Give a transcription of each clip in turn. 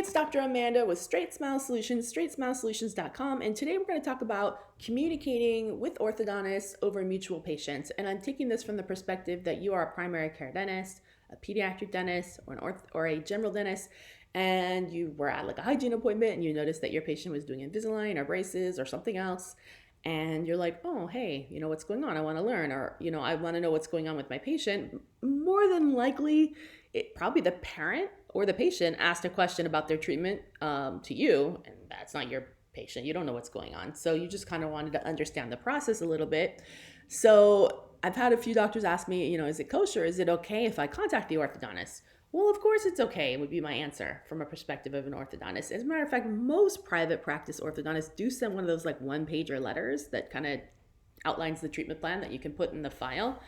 It's Dr. Amanda with StraightSmile Solutions, StraightSmileSolutions.com, and today we're going to talk about communicating with orthodontists over mutual patients. And I'm taking this from the perspective that you are a primary care dentist, a pediatric dentist, or a general dentist, and you were at like a hygiene appointment and you noticed that your patient was doing Invisalign or braces or something else. And you're like, oh, hey, what's going on? I want to learn, or, I want to know what's going on with my patient. More than likely, probably the parent or the patient asked a question about their treatment to you, and that's not your patient. You don't know what's going on. So you just kind of wanted to understand the process a little bit. So I've had a few doctors ask me, is it kosher? Is it okay if I contact the orthodontist? Well, of course it's okay, would be my answer from a perspective of an orthodontist. As a matter of fact, most private practice orthodontists do send one of those like one-pager letters that kind of outlines the treatment plan that you can put in the file.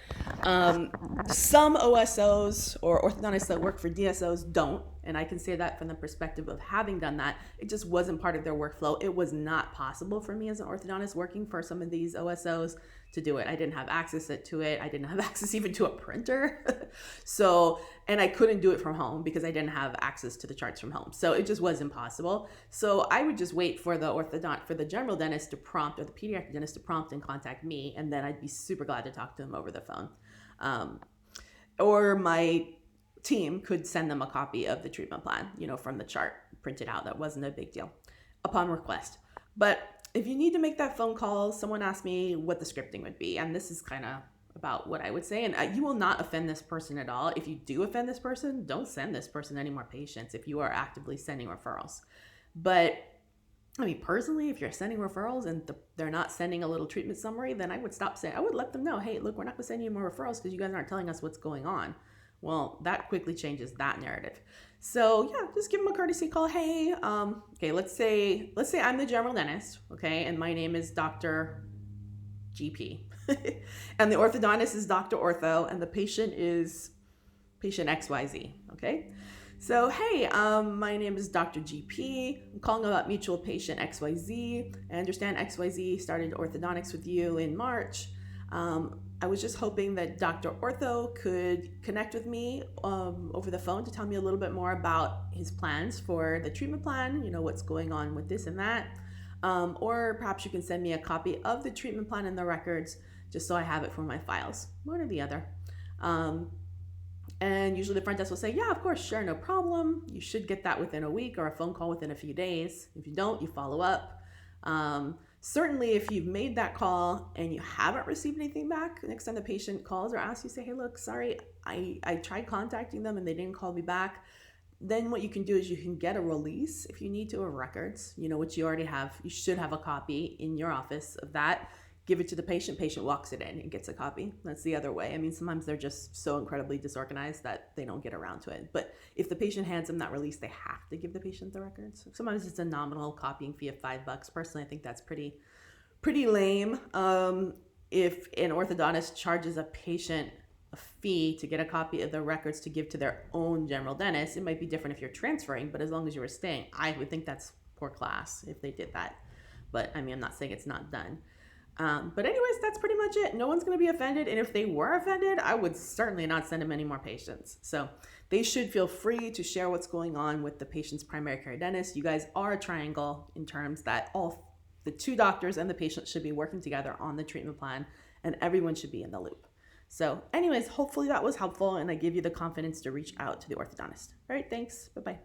Some OSOs or orthodontists that work for DSOs don't, and I can say that from the perspective of having done that. It just wasn't part of their workflow. It was not possible for me as an orthodontist working for some of these OSOs to do it. I didn't have access to it. I didn't have access even to a printer. And I couldn't do it from home because I didn't have access to the charts from home. So it just was impossible. So I would just wait for the general dentist to prompt, or the pediatric dentist to prompt and contact me. And then I'd be super glad to talk to them over the phone. Or my team could send them a copy of the treatment plan, from the chart printed out. That wasn't a big deal upon request. But if you need to make that phone call, someone asked me what the scripting would be. And this is kind of about what I would say. And you will not offend this person at all. If you do offend this person, don't send this person any more patients if you are actively sending referrals. But I mean, personally, if you're sending referrals and they're not sending a little treatment summary, then I would stop saying, I would let them know, hey, look, we're not going to send you more referrals because you guys aren't telling us what's going on. Well, that quickly changes that narrative. So yeah, just give them a courtesy call. Hey, okay, let's say I'm the general dentist, okay, and my name is Dr. GP, and the orthodontist is Dr. Ortho, and the patient is patient XYZ, okay? So, hey, my name is Dr. GP. I'm calling about mutual patient XYZ. I understand XYZ started orthodontics with you in March. I was just hoping that Dr. Ortho could connect with me over the phone to tell me a little bit more about his plans for the treatment plan, what's going on with this and that. Or perhaps you can send me a copy of the treatment plan and the records just so I have it for my files, one or the other. And usually the front desk will say, yeah, of course, sure, no problem. You should get that within a week or a phone call within a few days. If you don't, you follow up. Certainly, if you've made that call and you haven't received anything back, next time the patient calls or asks you, say, hey, look, sorry, I tried contacting them and they didn't call me back. Then what you can do is you can get a release if you need to of records, which you already have. You should have a copy in your office of that. Give it to the patient walks it in and gets a copy. That's the other way. I mean, sometimes they're just so incredibly disorganized that they don't get around to it. But if the patient hands them that release, they have to give the patient the records. Sometimes it's a nominal copying fee of $5. Personally, I think that's pretty lame. If an orthodontist charges a patient a fee to get a copy of the records to give to their own general dentist, it might be different if you're transferring, but as long as you were staying, I would think that's poor class if they did that. But I mean, I'm not saying it's not done. But anyways, that's pretty much it. No one's going to be offended. And if they were offended, I would certainly not send them any more patients. So they should feel free to share what's going on with the patient's primary care dentist. You guys are a triangle in terms that all the two doctors and the patient should be working together on the treatment plan, and everyone should be in the loop. So anyways, hopefully that was helpful and I give you the confidence to reach out to the orthodontist. All right, thanks. Bye-bye.